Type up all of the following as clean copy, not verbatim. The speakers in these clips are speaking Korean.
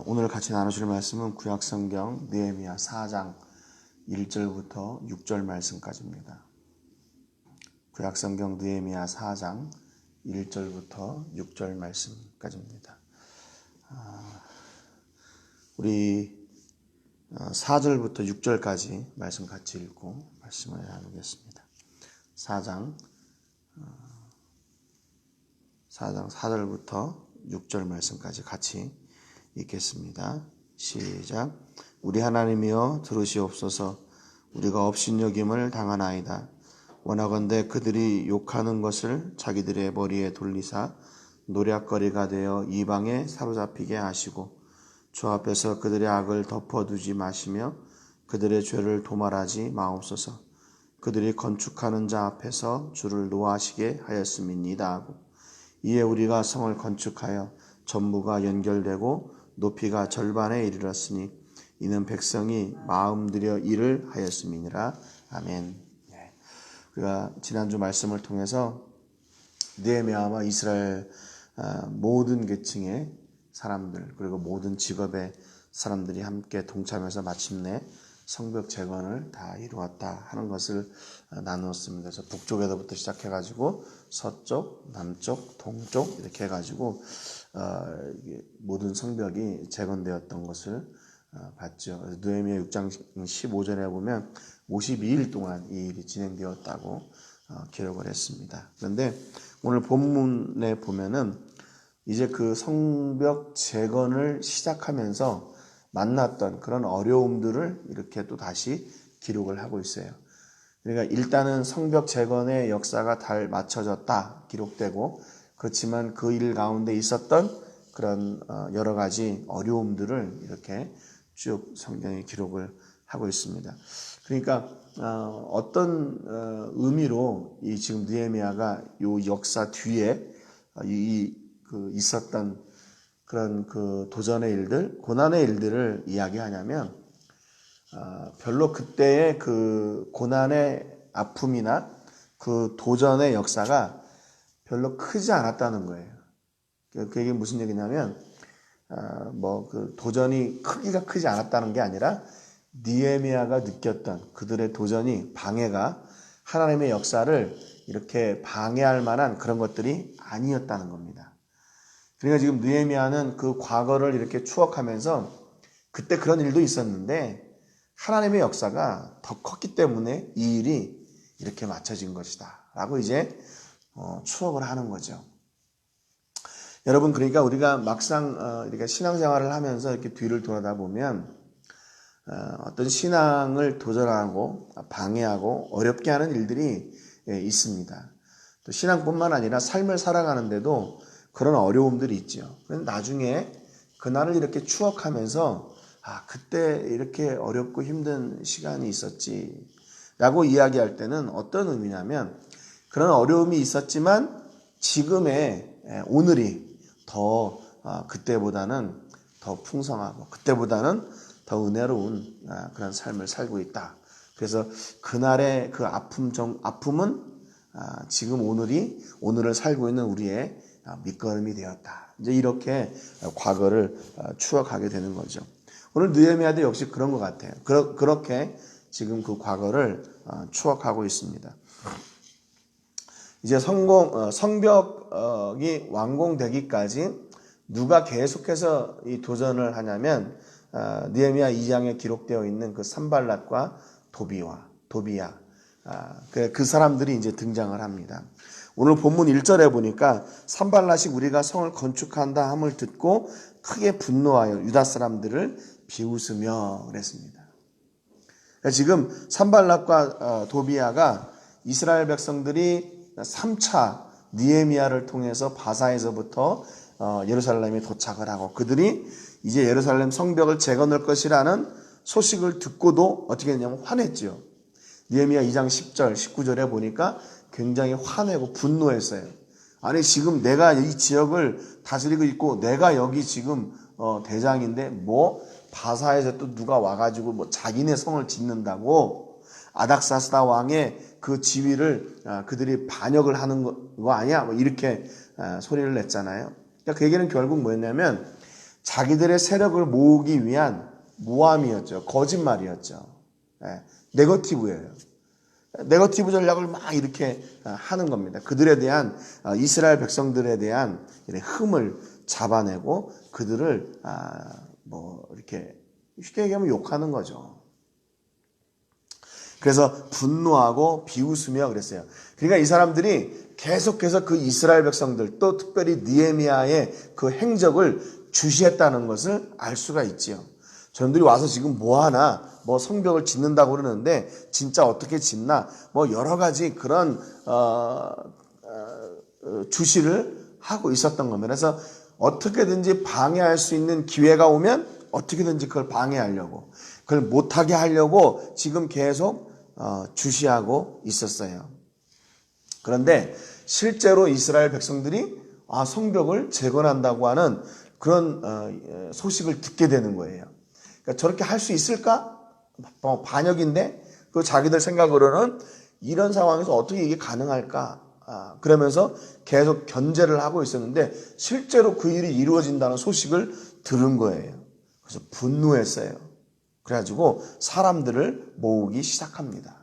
오늘 같이 나누실 말씀은 구약성경 느헤미야 4장 1절부터 6절 말씀까지입니다. 구약성경 느헤미야 4장 1절부터 6절 말씀까지입니다. 우리 4절부터 6절까지 말씀 같이 읽고 말씀을 나누겠습니다. 4장 4절부터 6절 말씀까지 같이 읽겠습니다. 시작. 우리 하나님이여 들으시옵소서. 우리가 업신여김을 당하나이다. 원하건대 그들이 욕하는 것을 자기들의 머리에 돌리사 노략거리가 되어 이방에 사로잡히게 하시고 주 앞에서 그들의 악을 덮어두지 마시며 그들의 죄를 도말하지 마옵소서. 그들이 건축하는 자 앞에서 주를 노하시게 하였음이니이다 하고 이에 우리가 성을 건축하여 전부가 연결되고 높이가 절반에 이르렀으니 이는 백성이 마음 들여 일을 하였음이니라. 아멘. 우리가 지난주 말씀을 통해서 느헤미야와 이스라엘 모든 계층의 사람들 그리고 모든 직업의 사람들이 함께 동참해서 마침내 성벽 재건을 다 이루었다 하는 것을 나누었습니다. 그래서 북쪽에서부터 시작해가지고 서쪽, 남쪽, 동쪽 이렇게 해가지고 모든 성벽이 재건되었던 것을 봤죠. 느헤미야 6장 15절에 보면 52일 동안 이 일이 진행되었다고 기록을 했습니다. 그런데 오늘 본문에 보면은 이제 그 성벽 재건을 시작하면서 만났던 그런 어려움들을 이렇게 또 다시 기록을 하고 있어요. 그러니까 일단은 성벽 재건의 역사가 잘 맞춰졌다 기록되고 그렇지만 그 일 가운데 있었던 그런 여러 가지 어려움들을 이렇게 쭉 성경에 기록을 하고 있습니다. 그러니까 어떤 의미로 이 지금 느헤미야가 이 역사 뒤에 있었던 그런 그 도전의 일들, 고난의 일들을 이야기하냐면 별로 그때의 그 고난의 아픔이나 그 도전의 역사가 별로 크지 않았다는 거예요. 그게 무슨 얘기냐면 그 도전이 크기가 크지 않았다는 게 아니라 느헤미야가 느꼈던 그들의 도전이 방해가 하나님의 역사를 이렇게 방해할 만한 그런 것들이 아니었다는 겁니다. 그러니까 지금 느헤미야는 그 과거를 이렇게 추억하면서 그때 그런 일도 있었는데 하나님의 역사가 더 컸기 때문에 이 일이 이렇게 맞춰진 것이다 라고 이제 추억을 하는 거죠. 여러분, 그러니까 우리가 막상 이렇게 신앙생활을 하면서 이렇게 뒤를 돌아다 보면 어떤 신앙을 도전하고 방해하고 어렵게 하는 일들이 있습니다. 또 신앙뿐만 아니라 삶을 살아가는데도 그런 어려움들이 있죠. 그런데 나중에 그날을 이렇게 추억하면서 그때 이렇게 어렵고 힘든 시간이 있었지 라고 이야기할 때는 어떤 의미냐면 그런 어려움이 있었지만 지금의 오늘이 더 그때보다는 더 풍성하고 그때보다는 더 은혜로운 그런 삶을 살고 있다. 그래서 그날의 그 아픔은 지금 오늘을 살고 있는 우리의 밑거름이 되었다. 이제 이렇게 과거를 추억하게 되는 거죠. 오늘 느헤미야도 역시 그런 것 같아요. 그렇게 지금 그 과거를 추억하고 있습니다. 이제 성벽이 완공되기까지 누가 계속해서 이 도전을 하냐면 느헤미야 2장에 기록되어 있는 그 산발랏과 도비야 그 사람들이 이제 등장을 합니다. 오늘 본문 1절에 보니까 산발랏이 우리가 성을 건축한다 함을 듣고 크게 분노하여 유다 사람들을 비웃으며 그랬습니다. 그러니까 지금 산발랏과 도비야가 이스라엘 백성들이 3차 느헤미야를 통해서 바사에서부터 예루살렘에 도착을 하고 그들이 이제 예루살렘 성벽을 재건할 것이라는 소식을 듣고도 어떻게 했냐면 화냈죠. 느헤미야 2장 10절 19절에 보니까 굉장히 화내고 분노했어요. 아니 지금 내가 이 지역을 다스리고 있고 내가 여기 지금 대장인데 바사에서 또 누가 와가지고 자기네 성을 짓는다고 아닥사스다 왕의 그 지위를 그들이 반역을 하는 거 아니야? 이렇게 소리를 냈잖아요. 그러니까 그 얘기는 결국 뭐였냐면 자기들의 세력을 모으기 위한 모함이었죠. 거짓말이었죠. 네거티브예요. 네거티브 전략을 막 이렇게 하는 겁니다. 그들에 대한 이스라엘 백성들에 대한 흠을 잡아내고 그들을 이렇게 쉽게 얘기하면 욕하는 거죠. 그래서 분노하고 비웃으며 그랬어요. 그러니까 이 사람들이 계속해서 그 이스라엘 백성들 또 특별히 느헤미야의 그 행적을 주시했다는 것을 알 수가 있지요. 저놈들이 와서 지금 뭐하나 성벽을 짓는다고 그러는데 진짜 어떻게 짓나 여러 가지 그런 주시를 하고 있었던 겁니다. 그래서 어떻게든지 방해할 수 있는 기회가 오면 어떻게든지 그걸 방해하려고 그걸 못하게 하려고 지금 계속 주시하고 있었어요. 그런데 실제로 이스라엘 백성들이 성벽을 재건한다고 하는 그런 소식을 듣게 되는 거예요. 그러니까 저렇게 할 수 있을까? 반역인데 그 자기들 생각으로는 이런 상황에서 어떻게 이게 가능할까? 그러면서 계속 견제를 하고 있었는데 실제로 그 일이 이루어진다는 소식을 들은 거예요. 그래서 분노했어요. 그래가지고 사람들을 모으기 시작합니다.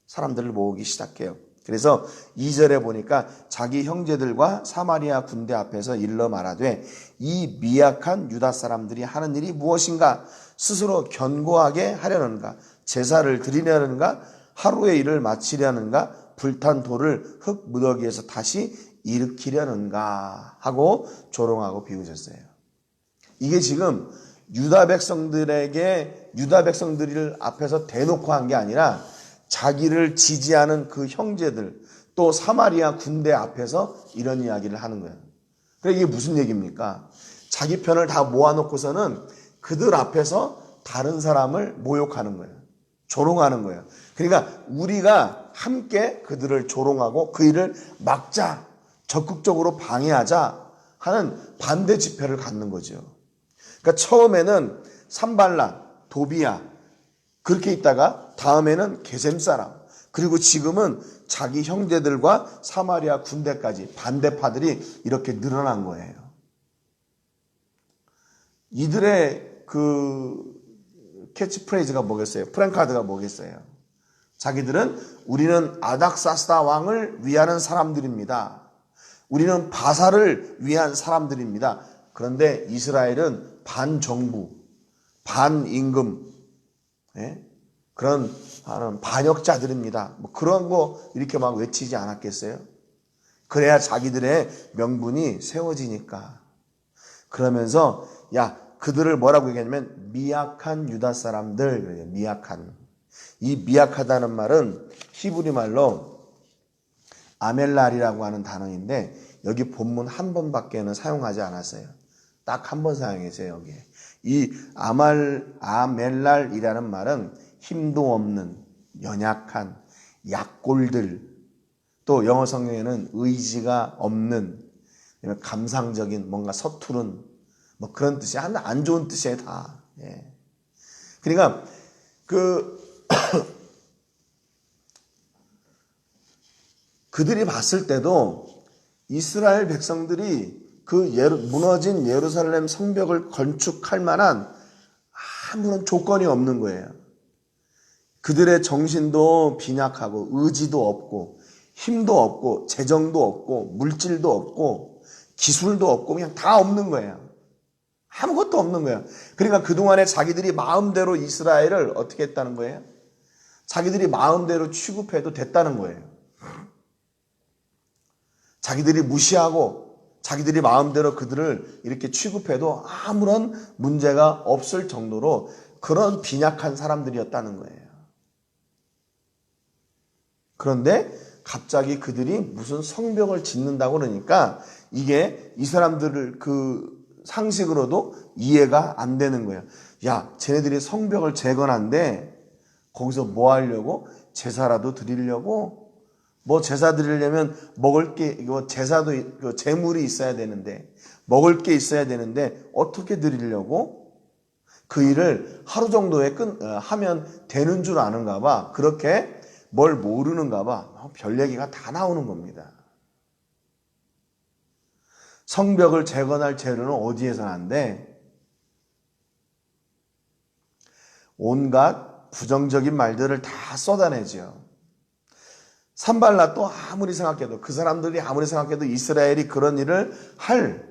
사람들을 모으기 시작해요. 그래서 2절에 보니까 자기 형제들과 사마리아 군대 앞에서 일러 말하되 이 미약한 유다 사람들이 하는 일이 무엇인가? 스스로 견고하게 하려는가? 제사를 드리려는가? 하루의 일을 마치려는가? 불탄 돌을 흙 무더기에서 다시 일으키려는가? 하고 조롱하고 비웃었어요. 이게 지금 유다 백성들을 앞에서 대놓고 한 게 아니라 자기를 지지하는 그 형제들 또 사마리아 군대 앞에서 이런 이야기를 하는 거예요. 그러니까 이게 무슨 얘기입니까? 자기 편을 다 모아놓고서는 그들 앞에서 다른 사람을 모욕하는 거예요. 조롱하는 거예요. 그러니까 우리가 함께 그들을 조롱하고 그 일을 막자, 적극적으로 방해하자 하는 반대 지폐를 갖는 거죠. 그러니까 처음에는 산발락, 도비야 그렇게 있다가 다음에는 게셈 사람 그리고 지금은 자기 형제들과 사마리아 군대까지 반대파들이 이렇게 늘어난 거예요. 이들의 그 캐치프레이즈가 뭐겠어요? 프랭카드가 뭐겠어요? 자기들은 우리는 아닥사스다 왕을 위하는 사람들입니다. 우리는 바사를 위한 사람들입니다. 그런데 이스라엘은 반정부, 반임금, 그런 반역자들입니다. 그런 거 이렇게 막 외치지 않았겠어요? 그래야 자기들의 명분이 세워지니까. 그러면서 그들을 뭐라고 얘기하냐면 미약한 유다 사람들 그래요. 미약한. 이 미약하다는 말은 히브리 말로 아멜랄이라고 하는 단어인데 여기 본문 한 번밖에는 사용하지 않았어요. 딱 한 번 사용했어요. 여기에. 이 아멜랄이라는 말은 힘도 없는 연약한 약골들 또 영어 성경에는 의지가 없는 감상적인 뭔가 서투른 그런 뜻이 안 좋은 뜻이에요 다. 그러니까 그들이 봤을 때도 이스라엘 백성들이 그 무너진 예루살렘 성벽을 건축할 만한 아무런 조건이 없는 거예요. 그들의 정신도 빈약하고 의지도 없고 힘도 없고 재정도 없고 물질도 없고 기술도 없고 그냥 다 없는 거예요. 아무것도 없는 거예요. 그러니까 그동안에 자기들이 마음대로 이스라엘을 어떻게 했다는 거예요? 자기들이 마음대로 취급해도 됐다는 거예요. 자기들이 무시하고 자기들이 마음대로 그들을 이렇게 취급해도 아무런 문제가 없을 정도로 그런 빈약한 사람들이었다는 거예요. 그런데 갑자기 그들이 무슨 성벽을 짓는다고 그러니까 이게 이 사람들을 그 상식으로도 이해가 안 되는 거예요. 쟤네들이 성벽을 재건한데 거기서 뭐 하려고? 제사라도 드리려고? 제사 드리려면 먹을 게, 제사도, 재물이 있어야 되는데, 먹을 게 있어야 되는데, 어떻게 드리려고? 그 일을 하루 정도에 하면 되는 줄 아는가 봐. 그렇게 뭘 모르는가 봐. 별 얘기가 다 나오는 겁니다. 성벽을 재건할 재료는 어디에서 난대? 온갖 부정적인 말들을 다 쏟아내죠. 산발랏도 아무리 생각해도, 그 사람들이 아무리 생각해도 이스라엘이 그런 일을 할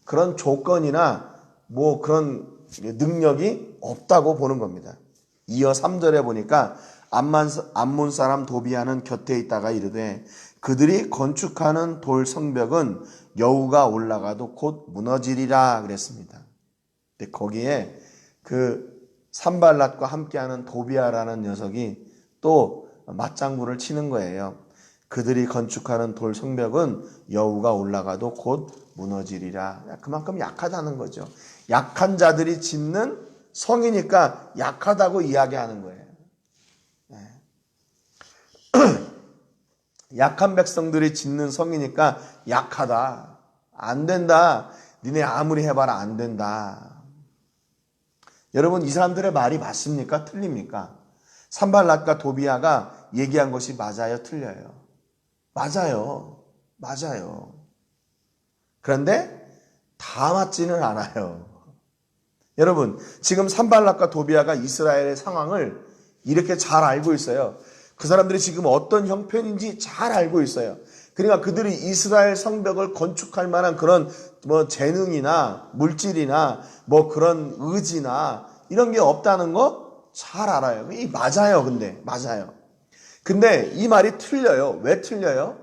그런 조건이나 뭐 그런 능력이 없다고 보는 겁니다. 이어 3절에 보니까 암몬 사람 도비아는 곁에 있다가 이르되 그들이 건축하는 돌 성벽은 여우가 올라가도 곧 무너지리라 그랬습니다. 근데 거기에 그 산발랏과 함께하는 도비아라는 녀석이 또 맞장구를 치는 거예요. 그들이 건축하는 돌 성벽은 여우가 올라가도 곧 무너지리라. 그만큼 약하다는 거죠. 약한 자들이 짓는 성이니까 약하다고 이야기하는 거예요. 약한 백성들이 짓는 성이니까 약하다. 안 된다. 니네 아무리 해봐라 안 된다. 여러분, 이 사람들의 말이 맞습니까? 틀립니까? 산발랏과 도비아가 얘기한 것이 맞아요? 틀려요? 맞아요. 맞아요. 그런데 다 맞지는 않아요. 여러분, 지금 산발랏과 도비아가 이스라엘의 상황을 이렇게 잘 알고 있어요. 그 사람들이 지금 어떤 형편인지 잘 알고 있어요. 그러니까 그들이 이스라엘 성벽을 건축할 만한 그런 뭐 재능이나 물질이나 뭐 그런 의지나 이런 게 없다는 거 잘 알아요. 이 맞아요. 근데 맞아요. 근데 이 말이 틀려요. 왜 틀려요?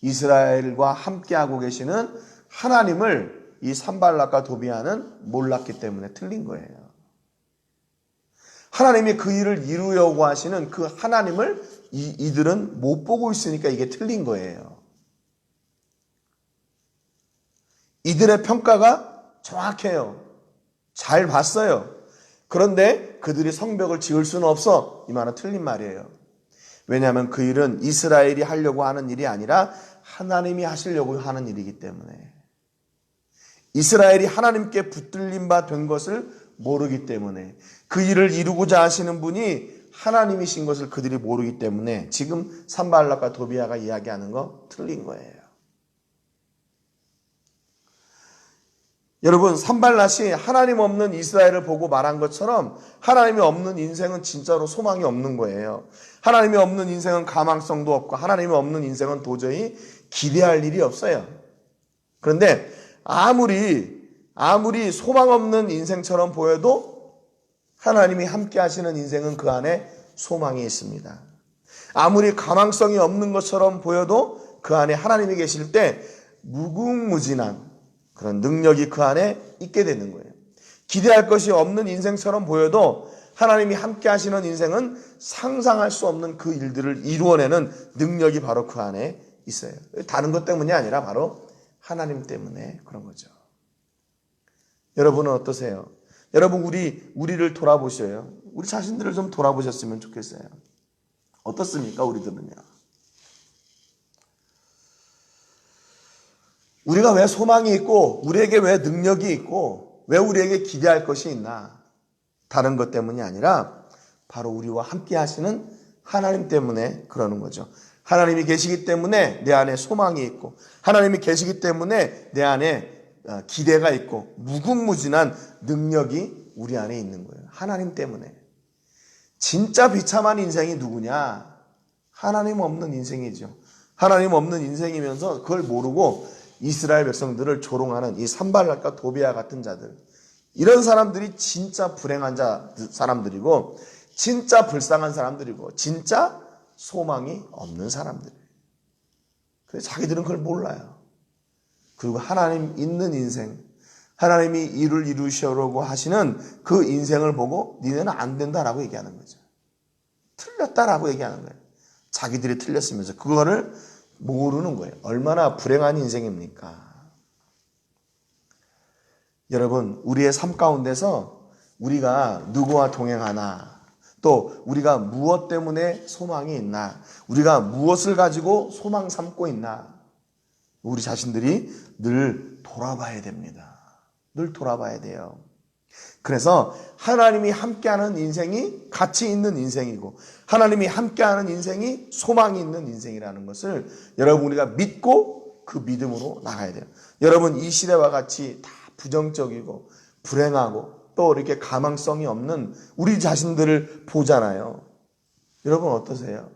이스라엘과 함께하고 계시는 하나님을 이 산발랏과 도비아는 몰랐기 때문에 틀린 거예요. 하나님이 그 일을 이루려고 하시는 그 하나님을 이들은 못 보고 있으니까 이게 틀린 거예요. 이들의 평가가 정확해요. 잘 봤어요. 그런데 그들이 성벽을 지을 수는 없어. 이 말은 틀린 말이에요. 왜냐하면 그 일은 이스라엘이 하려고 하는 일이 아니라 하나님이 하시려고 하는 일이기 때문에. 이스라엘이 하나님께 붙들림 바 된 것을 모르기 때문에, 그 일을 이루고자 하시는 분이 하나님이신 것을 그들이 모르기 때문에 지금 산발랏과 도비아가 이야기하는 거 틀린 거예요. 여러분, 산발랏이 하나님 없는 이스라엘을 보고 말한 것처럼 하나님이 없는 인생은 진짜로 소망이 없는 거예요. 하나님이 없는 인생은 가망성도 없고 하나님이 없는 인생은 도저히 기대할 일이 없어요. 그런데 아무리 소망 없는 인생처럼 보여도 하나님이 함께 하시는 인생은 그 안에 소망이 있습니다. 아무리 가망성이 없는 것처럼 보여도 그 안에 하나님이 계실 때 무궁무진한 그런 능력이 그 안에 있게 되는 거예요. 기대할 것이 없는 인생처럼 보여도 하나님이 함께 하시는 인생은 상상할 수 없는 그 일들을 이루어내는 능력이 바로 그 안에 있어요. 다른 것 때문이 아니라 바로 하나님 때문에 그런 거죠. 여러분은 어떠세요? 여러분, 우리를 돌아보셔요. 우리 자신들을 좀 돌아보셨으면 좋겠어요. 어떻습니까? 우리들은요. 우리가 왜 소망이 있고 우리에게 왜 능력이 있고 왜 우리에게 기대할 것이 있나? 다른 것 때문이 아니라 바로 우리와 함께 하시는 하나님 때문에 그러는 거죠. 하나님이 계시기 때문에 내 안에 소망이 있고 하나님이 계시기 때문에 내 안에 기대가 있고 무궁무진한 능력이 우리 안에 있는 거예요. 하나님 때문에. 진짜 비참한 인생이 누구냐? 하나님 없는 인생이죠. 하나님 없는 인생이면서 그걸 모르고 이스라엘 백성들을 조롱하는 이 산발랏과 도비아 같은 자들, 이런 사람들이 진짜 불행한 사람들이고 진짜 불쌍한 사람들이고 진짜 소망이 없는 사람들. 그래서 자기들은 그걸 몰라요. 그리고 하나님 있는 인생, 하나님이 일을 이루시려고 하시는 그 인생을 보고 니네는 안 된다라고 얘기하는 거죠. 틀렸다라고 얘기하는 거예요. 자기들이 틀렸으면서 그거를 모르는 거예요. 얼마나 불행한 인생입니까? 여러분, 우리의 삶 가운데서 우리가 누구와 동행하나, 또 우리가 무엇 때문에 소망이 있나, 우리가 무엇을 가지고 소망 삼고 있나, 우리 자신들이 늘 돌아봐야 됩니다. 늘 돌아봐야 돼요. 그래서 하나님이 함께하는 인생이 가치 있는 인생이고 하나님이 함께하는 인생이 소망이 있는 인생이라는 것을 여러분 우리가 믿고 그 믿음으로 나가야 돼요. 여러분, 이 시대와 같이 다 부정적이고 불행하고 또 이렇게 가망성이 없는 우리 자신들을 보잖아요. 여러분 어떠세요?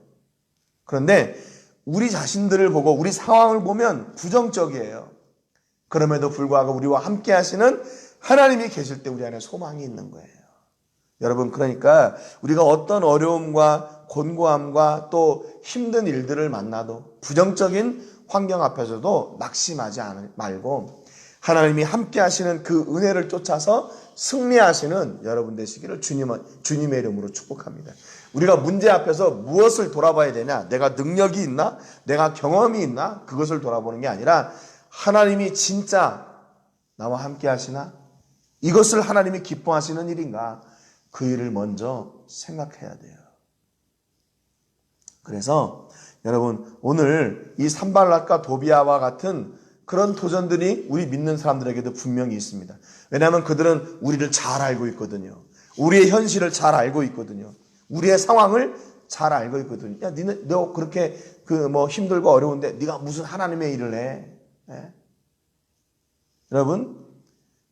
그런데 우리 자신들을 보고 우리 상황을 보면 부정적이에요. 그럼에도 불구하고 우리와 함께 하시는 하나님이 계실 때 우리 안에 소망이 있는 거예요. 여러분, 그러니까 우리가 어떤 어려움과 곤고함과 또 힘든 일들을 만나도 부정적인 환경 앞에서도 낙심하지 말고 하나님이 함께 하시는 그 은혜를 쫓아서 승리하시는 여러분 되시기를 주님의 이름으로 축복합니다. 우리가 문제 앞에서 무엇을 돌아봐야 되냐? 내가 능력이 있나? 내가 경험이 있나? 그것을 돌아보는 게 아니라 하나님이 진짜 나와 함께 하시나? 이것을 하나님이 기뻐하시는 일인가? 그 일을 먼저 생각해야 돼요. 그래서 여러분, 오늘 이 산발락과 도비아와 같은 그런 도전들이 우리 믿는 사람들에게도 분명히 있습니다. 왜냐하면 그들은 우리를 잘 알고 있거든요. 우리의 현실을 잘 알고 있거든요. 우리의 상황을 잘 알고 있거든요. 야, 너 그렇게 힘들고 어려운데 네가 무슨 하나님의 일을 해? 네? 여러분,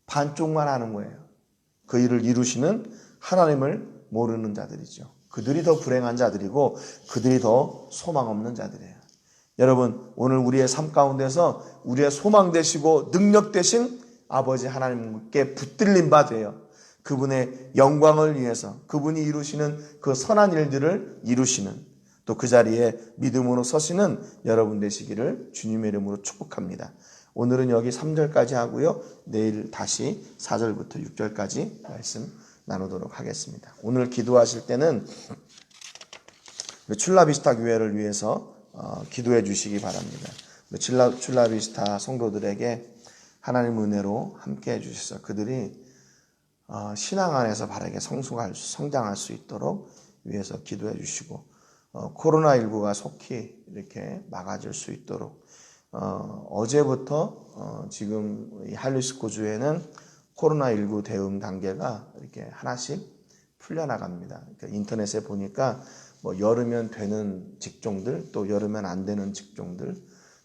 반쪽만 하는 거예요. 그 일을 이루시는 하나님을 모르는 자들이죠. 그들이 더 불행한 자들이고 그들이 더 소망 없는 자들이에요. 여러분, 오늘 우리의 삶 가운데서 우리의 소망 되시고 능력 되신 아버지 하나님께 붙들린 바 되어 그분의 영광을 위해서 그분이 이루시는 그 선한 일들을 이루시는 또 그 자리에 믿음으로 서시는 여러분 되시기를 주님의 이름으로 축복합니다. 오늘은 여기 3절까지 하고요. 내일 다시 4절부터 6절까지 말씀 나누도록 하겠습니다. 오늘 기도하실 때는 출라비스타 교회를 위해서 기도해 주시기 바랍니다. 출라비스타 성도들에게 하나님 은혜로 함께 해주셔서 그들이 신앙 안에서 바르게 성장할 수 있도록 위해서 기도해 주시고 코로나19가 속히 이렇게 막아질 수 있도록 어제부터 지금 이 할리스코 주에는 코로나19 대응 단계가 이렇게 하나씩 풀려나갑니다. 그러니까 인터넷에 보니까 열으면 되는 직종들, 또 열으면 안 되는 직종들,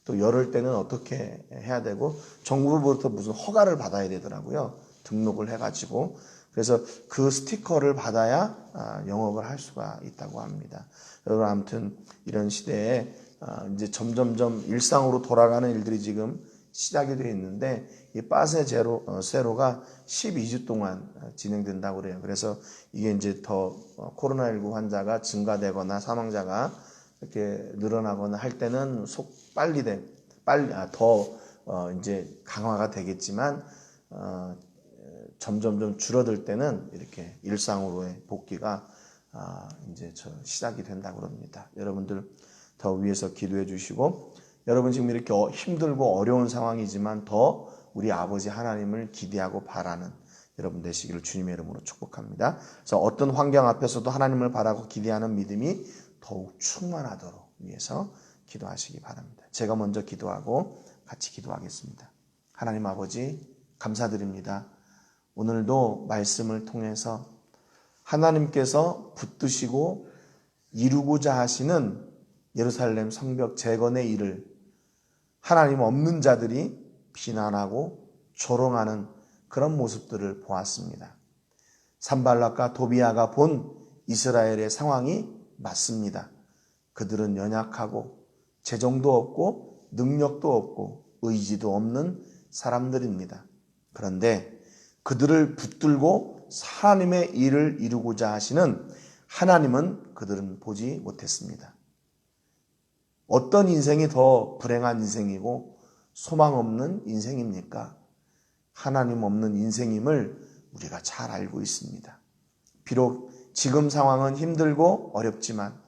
또 열을 때는 어떻게 해야 되고 정부로부터 무슨 허가를 받아야 되더라고요. 등록을 해가지고. 그래서 그 스티커를 받아야 영업을 할 수가 있다고 합니다. 여러분, 아무튼 이런 시대에 이제 점점점 일상으로 돌아가는 일들이 지금 시작이 되어 있는데 이 빠세 세로가 12주 동안 진행된다고 그래요. 그래서 이게 이제 더 코로나19 환자가 증가되거나 사망자가 이렇게 늘어나거나 할 때는 더 이제 강화가 되겠지만 점점점 줄어들 때는 이렇게 일상으로의 복귀가 이제 시작이 된다고 합니다. 여러분들 더 위해서 기도해 주시고 여러분 지금 이렇게 힘들고 어려운 상황이지만 더 우리 아버지 하나님을 기대하고 바라는 여러분 되시기를 주님의 이름으로 축복합니다. 그래서 어떤 환경 앞에서도 하나님을 바라고 기대하는 믿음이 더욱 충만하도록 위해서 기도하시기 바랍니다. 제가 먼저 기도하고 같이 기도하겠습니다. 하나님 아버지 감사드립니다. 오늘도 말씀을 통해서 하나님께서 붙드시고 이루고자 하시는 예루살렘 성벽 재건의 일을 하나님 없는 자들이 비난하고 조롱하는 그런 모습들을 보았습니다. 산발락과 도비아가 본 이스라엘의 상황이 맞습니다. 그들은 연약하고 재정도 없고 능력도 없고 의지도 없는 사람들입니다. 그런데 그들을 붙들고 하나님의 일을 이루고자 하시는 하나님은 그들은 보지 못했습니다. 어떤 인생이 더 불행한 인생이고 소망 없는 인생입니까? 하나님 없는 인생임을 우리가 잘 알고 있습니다. 비록 지금 상황은 힘들고 어렵지만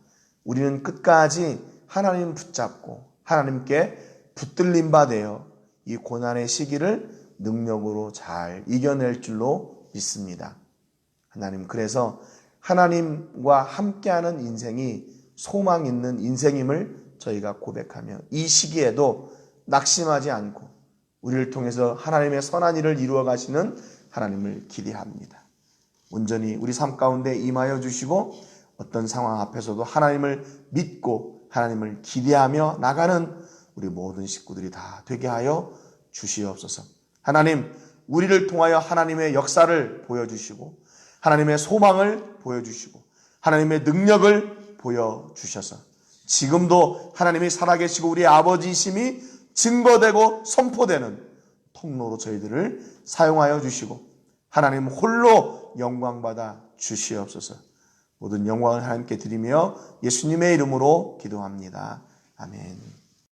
우리는 끝까지 하나님 붙잡고 하나님께 붙들린 바 되어 이 고난의 시기를 능력으로 잘 이겨낼 줄로 믿습니다. 하나님, 그래서 하나님과 함께하는 인생이 소망 있는 인생임을 저희가 고백하며 이 시기에도 낙심하지 않고 우리를 통해서 하나님의 선한 일을 이루어 가시는 하나님을 기대합니다. 온전히 우리 삶 가운데 임하여 주시고 어떤 상황 앞에서도 하나님을 믿고 하나님을 기대하며 나가는 우리 모든 식구들이 다 되게 하여 주시옵소서. 하나님, 우리를 통하여 하나님의 역사를 보여주시고 하나님의 소망을 보여주시고 하나님의 능력을 보여주셔서 지금도 하나님이 살아계시고 우리 아버지이심이 증거되고 선포되는 통로로 저희들을 사용하여 주시고 하나님 홀로 영광받아 주시옵소서. 모든 영광을 하나님께 드리며 예수님의 이름으로 기도합니다. 아멘.